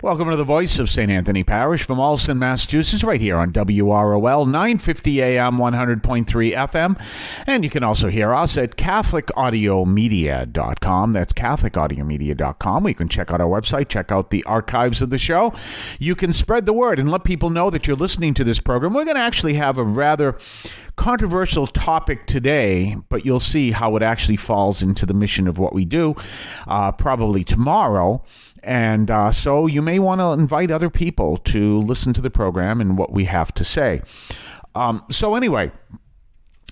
Welcome to the voice of St. Anthony Parish from Allston, Massachusetts, right here on WROL 950 AM 100.3 FM. And you can also hear us at CatholicAudiomedia.com. That's CatholicAudiomedia.com. You can check out our website, check out the archives of the show. You can spread the word and let people know that you're listening to this program. We're going to actually have a rather controversial topic today, but you'll see how it actually falls into the mission of what we do probably tomorrow. And so you may want to invite other people to listen to the program and what we have to say. So anyway,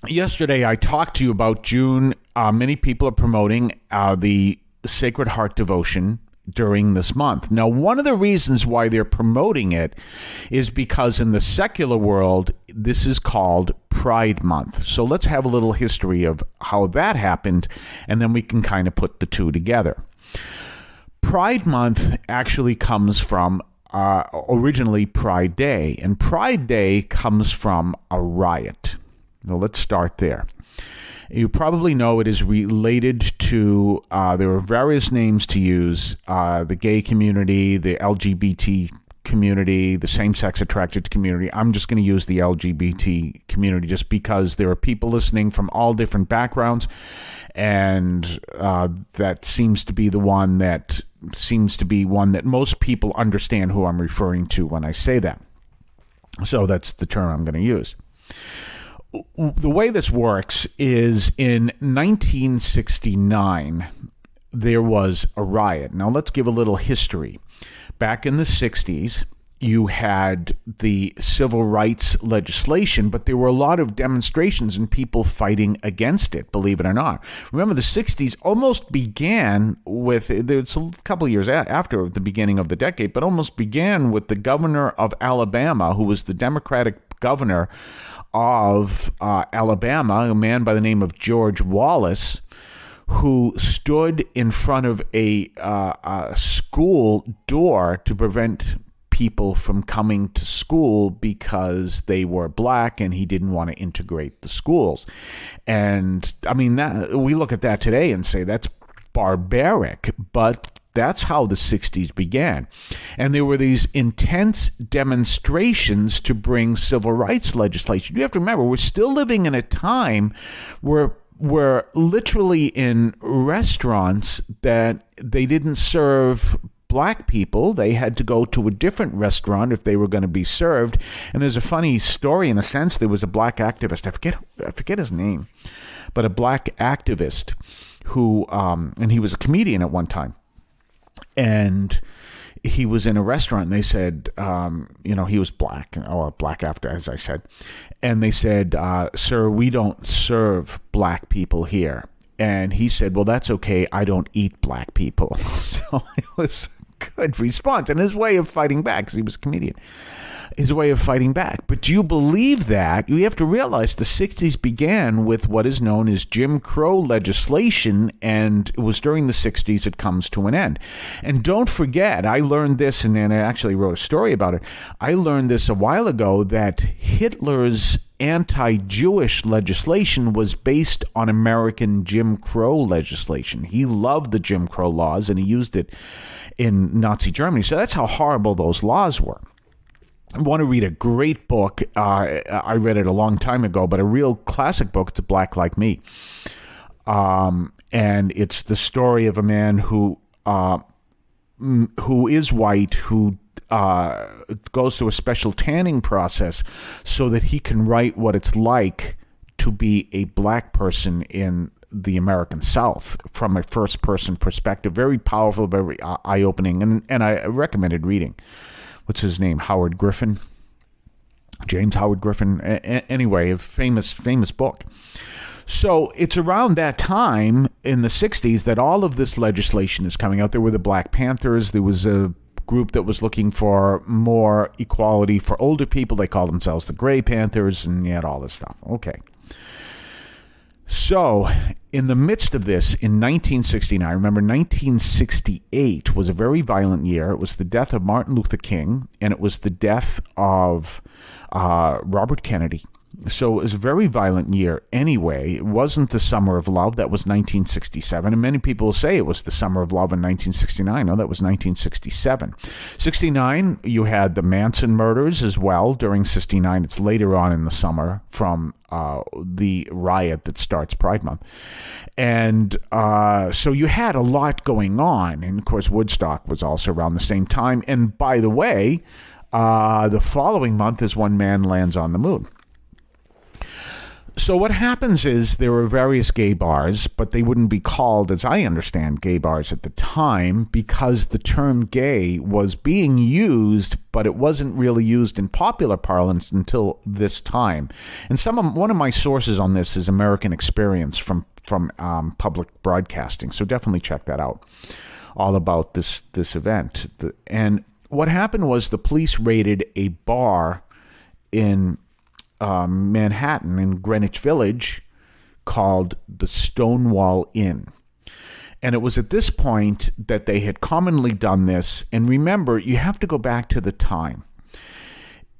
yesterday I talked to you about June. Many people are promoting the Sacred Heart devotion during this month. Now, one of the reasons why they're promoting it is because in the secular world, this is called Pride Month. So let's have a little history of how that happened, and then we can kind of put the two together. Pride Month actually comes from originally Pride Day, and Pride Day comes from a riot. Now, let's start there. You probably know it is related to, there are various names to use, the gay community, the LGBT community, the same-sex attracted community. I'm just going to use the LGBT community just because there are people listening from all different backgrounds, and that seems to be one that most people understand who I'm referring to when I say that. So that's the term I'm going to use. The way this works is in 1969, there was a riot. Now, let's give a little history. Back in the 60s, you had the civil rights legislation, but there were a lot of demonstrations and people fighting against it, believe it or not. Remember, the 60s almost began with, it's a couple of years after the beginning of the decade, but almost began with the governor of Alabama, who was the Democratic governor of Alabama, a man by the name of George Wallace, who stood in front of a school door to prevent people from coming to school because they were black and he didn't want to integrate the schools. And I mean, we look at that today and say that's barbaric, but that's how the 60s began. And there were these intense demonstrations to bring civil rights legislation. You have to remember, we're still living in a time where we're literally in restaurants that they didn't serve black people. They had to go to a different restaurant if they were going to be served. And there's a funny story in a sense. There was a black activist, I forget his name, but a black activist who, and he was a comedian at one time. And he was in a restaurant and they said, he was black, or black after, as I said. And they said, sir, we don't serve black people here. And he said, well, that's okay. I don't eat black people. So it was a good response. And his way of fighting back, because he was a comedian, his way of fighting back. But do you believe that? You have to realize the 60s began with what is known as Jim Crow legislation, and it was during the 60s it comes to an end. And don't forget, I learned this, and then I actually wrote a story about it. I learned this a while ago, that Hitler's anti-Jewish legislation was based on American Jim Crow legislation. He loved the Jim Crow laws, and he used it in Nazi Germany. So that's how horrible those laws were. I want to read a great book. I read it a long time ago, but a real classic book. It's Black Like Me. And it's the story of a man who is white, who goes through a special tanning process so that he can write what it's like to be a black person in the American South from a first-person perspective. Very powerful, very eye-opening, and I recommended reading. What's his name? Howard Griffin. James Howard Griffin. Anyway, a famous book. So it's around that time in the 60s that all of this legislation is coming out. There were the Black Panthers. There was a group that was looking for more equality for older people. They called themselves the Grey Panthers, and you had all this stuff. Okay. So in the midst of this, in 1969, remember 1968 was a very violent year. It was the death of Martin Luther King, and it was the death of Robert Kennedy. So it was a very violent year anyway. It wasn't the Summer of Love. That was 1967. And many people say it was the Summer of Love in 1969. No, that was 1967. 69, you had the Manson murders as well during 69. It's later on in the summer from the riot that starts Pride Month. And so you had a lot going on. And, of course, Woodstock was also around the same time. And, by the way, the following month is when man lands on the moon. So what happens is there were various gay bars, but they wouldn't be called, as I understand, gay bars at the time because the term gay was being used, but it wasn't really used in popular parlance until this time. And one of my sources on this is American Experience from public broadcasting, so definitely check that out, all about this event. And what happened was the police raided a bar in Manhattan in Greenwich Village called the Stonewall Inn. And it was at this point that they had commonly done this. And remember, you have to go back to the time.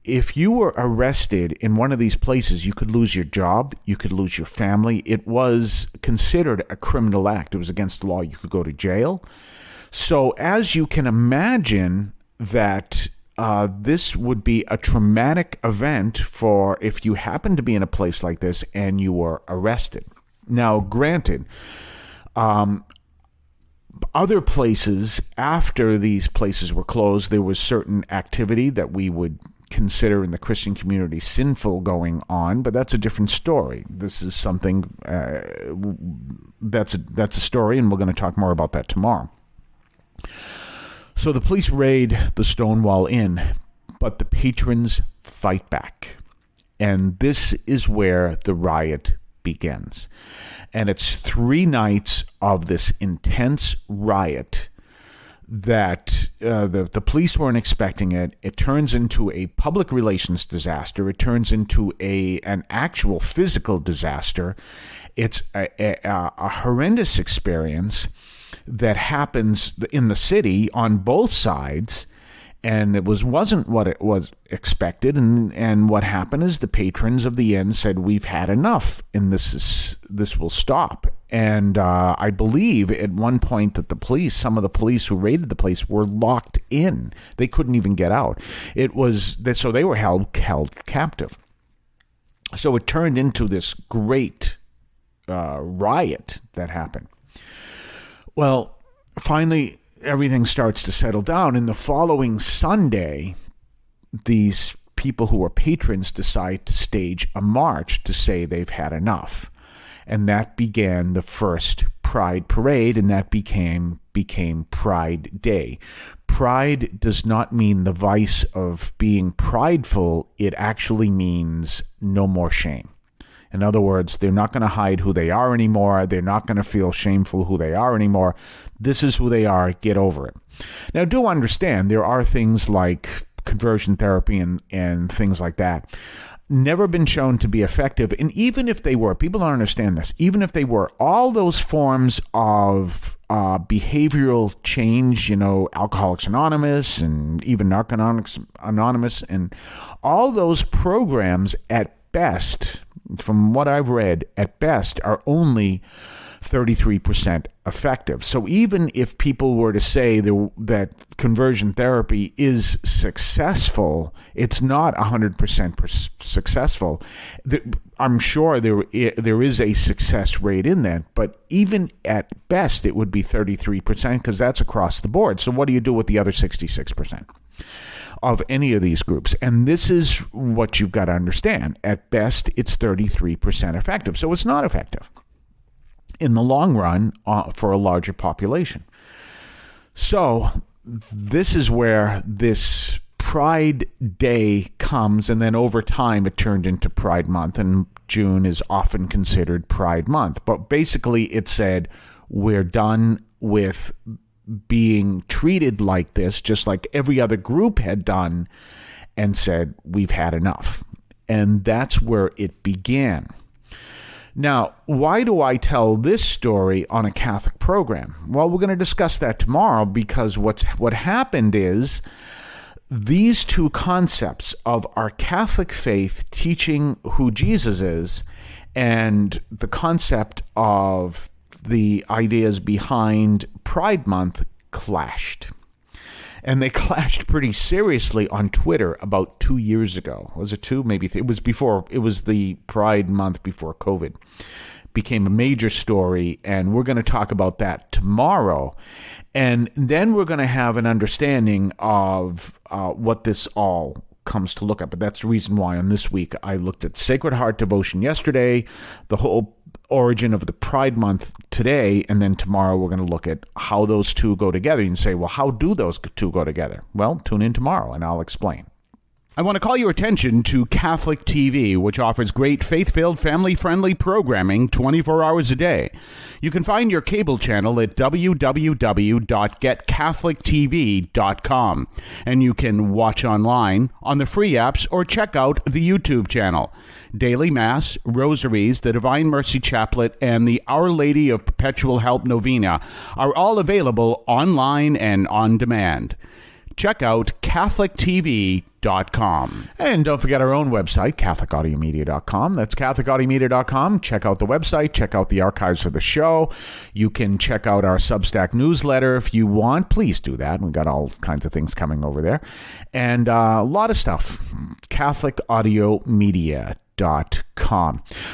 If you were arrested in one of these places, you could lose your job, you could lose your family. It was considered a criminal act. It was against the law. You could go to jail. So as you can imagine that this would be a traumatic event for if you happen to be in a place like this and you were arrested. Now, granted, other places, after these places were closed, there was certain activity that we would consider in the Christian community sinful going on, but that's a different story. This is something that's a story, and we're going to talk more about that tomorrow. So the police raid the Stonewall Inn, but the patrons fight back. And this is where the riot begins. And it's 3 nights of this intense riot that the police weren't expecting it. It turns into a public relations disaster. It turns into an actual physical disaster. It's a horrendous experience that happens in the city on both sides, and it wasn't what it was expected. And what happened is the patrons of the inn said, "We've had enough, and this will stop." And I believe at one point that some of the police who raided the place were locked in; they couldn't even get out. So they were held captive. So it turned into this great riot that happened. Well, finally, everything starts to settle down. And the following Sunday, these people who are patrons decide to stage a march to say they've had enough. And that began the first Pride Parade, and that became Pride Day. Pride does not mean the vice of being prideful. It actually means no more shame. In other words, they're not going to hide who they are anymore. They're not going to feel shameful who they are anymore. This is who they are. Get over it. Now, do understand there are things like conversion therapy and things like that. Never been shown to be effective. And even if they were, people don't understand this, even if they were, all those forms of behavioral change, Alcoholics Anonymous and even Narcotics Anonymous, and all those programs at best, from what I've read, at best are only 33% effective. So even if people were to say that conversion therapy is successful, it's not 100% successful. I'm sure there is a success rate in that, but even at best it would be 33% because that's across the board. So what do you do with the other 66%? Of any of these groups? And this is what you've got to understand. At best, it's 33% effective. So it's not effective in the long run for a larger population. So this is where this Pride Day comes, and then over time it turned into Pride Month, and June is often considered Pride Month. But basically it said, we're done with being treated like this, just like every other group had done, and said, we've had enough. And that's where it began. Now, why do I tell this story on a Catholic program? Well, we're going to discuss that tomorrow, because what happened is these two concepts of our Catholic faith teaching who Jesus is and the concept of the ideas behind Pride Month clashed. And they clashed pretty seriously on Twitter about 2 years ago. Was it two? Maybe it was before. It was the Pride Month before COVID. Became a major story, and we're going to talk about that tomorrow. And then we're going to have an understanding of what this all comes to look at. But that's the reason why on this week I looked at Sacred Heart Devotion yesterday, the whole origin of the Pride Month today, and then tomorrow we're going to look at how those two go together. You can say, well, how do those two go together? Well, tune in tomorrow and I'll explain. I want to call your attention to Catholic TV, which offers great faith-filled, family-friendly programming 24 hours a day. You can find your cable channel at www.getcatholictv.com, and you can watch online on the free apps or check out the YouTube channel. Daily Mass, Rosaries, the Divine Mercy Chaplet, and the Our Lady of Perpetual Help Novena are all available online and on demand. Check out CatholicTV.com. And don't forget our own website, CatholicAudiomedia.com. That's CatholicAudiomedia.com. Check out the website. Check out the archives of the show. You can check out our Substack newsletter if you want. Please do that. We've got all kinds of things coming over there. And a lot of stuff. CatholicAudiomedia.com.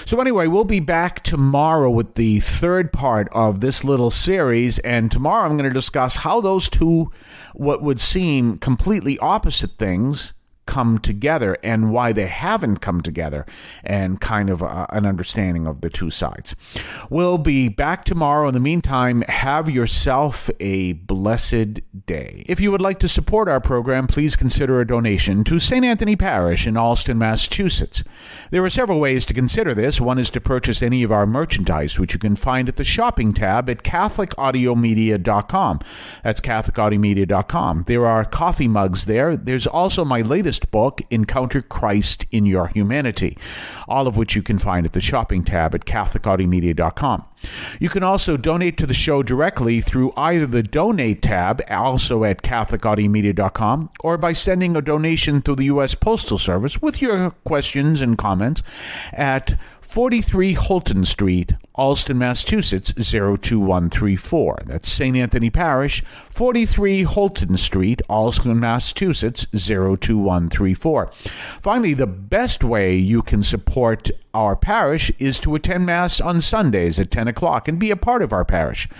So anyway, we'll be back tomorrow with the third part of this little series, and tomorrow I'm going to discuss how those two, what would seem completely opposite things, come together and why they haven't come together, and kind of an understanding of the two sides. We'll be back tomorrow. In the meantime, have yourself a blessed day. If you would like to support our program, please consider a donation to St. Anthony Parish in Allston, Massachusetts. There are several ways to consider this. One is to purchase any of our merchandise, which you can find at the shopping tab at CatholicAudiomedia.com. That's CatholicAudiomedia.com. There are coffee mugs there. There's also my latest book, Encounter Christ in Your Humanity, all of which you can find at the shopping tab at CatholicAudiomedia.com. You can also donate to the show directly through either the Donate tab, also at CatholicAudiomedia.com, or by sending a donation through the U.S. Postal Service with your questions and comments at 43 Holton Street, Allston, Massachusetts, 02134. That's St. Anthony Parish, 43 Holton Street, Allston, Massachusetts, 02134. Finally, the best way you can support our parish is to attend Mass on Sundays at 10 o'clock and be a part of our parish.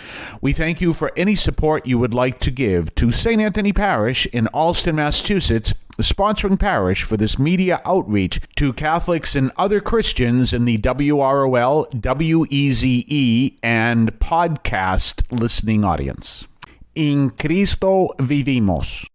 We thank you for any support you would like to give to St. Anthony Parish in Allston, Massachusetts, the sponsoring parish for this media outreach to Catholics and other Christians in the WROL, WEZE, and podcast listening audience. In Cristo vivimos.